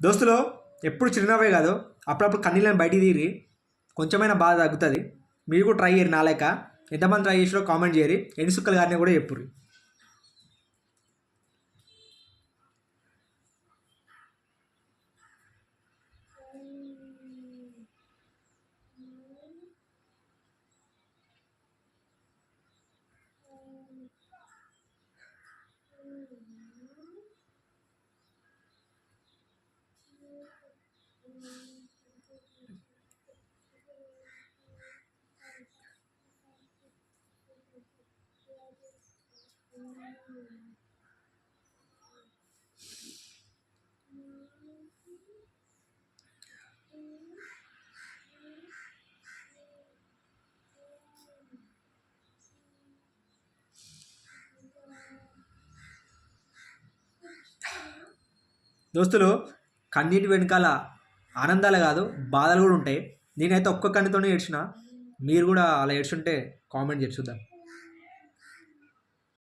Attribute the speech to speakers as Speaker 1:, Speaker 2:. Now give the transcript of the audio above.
Speaker 1: దోస్తులు ఎప్పుడు చిరునవ్వే కాదు, అప్పుడప్పుడు కన్నీళ్ళని బయటికి తీరి కొంచెమైనా బాధ తగ్గుతుంది. మీరు కూడా ట్రై చేయరు నాలేక. ఎంతమంది ట్రై చేసిరో కామెంట్ చేయరు. ఎన్ని సుక్కలు గారిని కూడా చెప్పుర్రి. దోస్తులు, కన్నీటి వెనకాల ఆనందాలు కాదు బాధలు కూడా ఉంటాయి. నేనైతే ఒక్క కన్నుతోనే ఏడ్చిన. మీరు కూడా అలా ఏడ్చుంటే కామెంట్ చేసి చూద్దాం.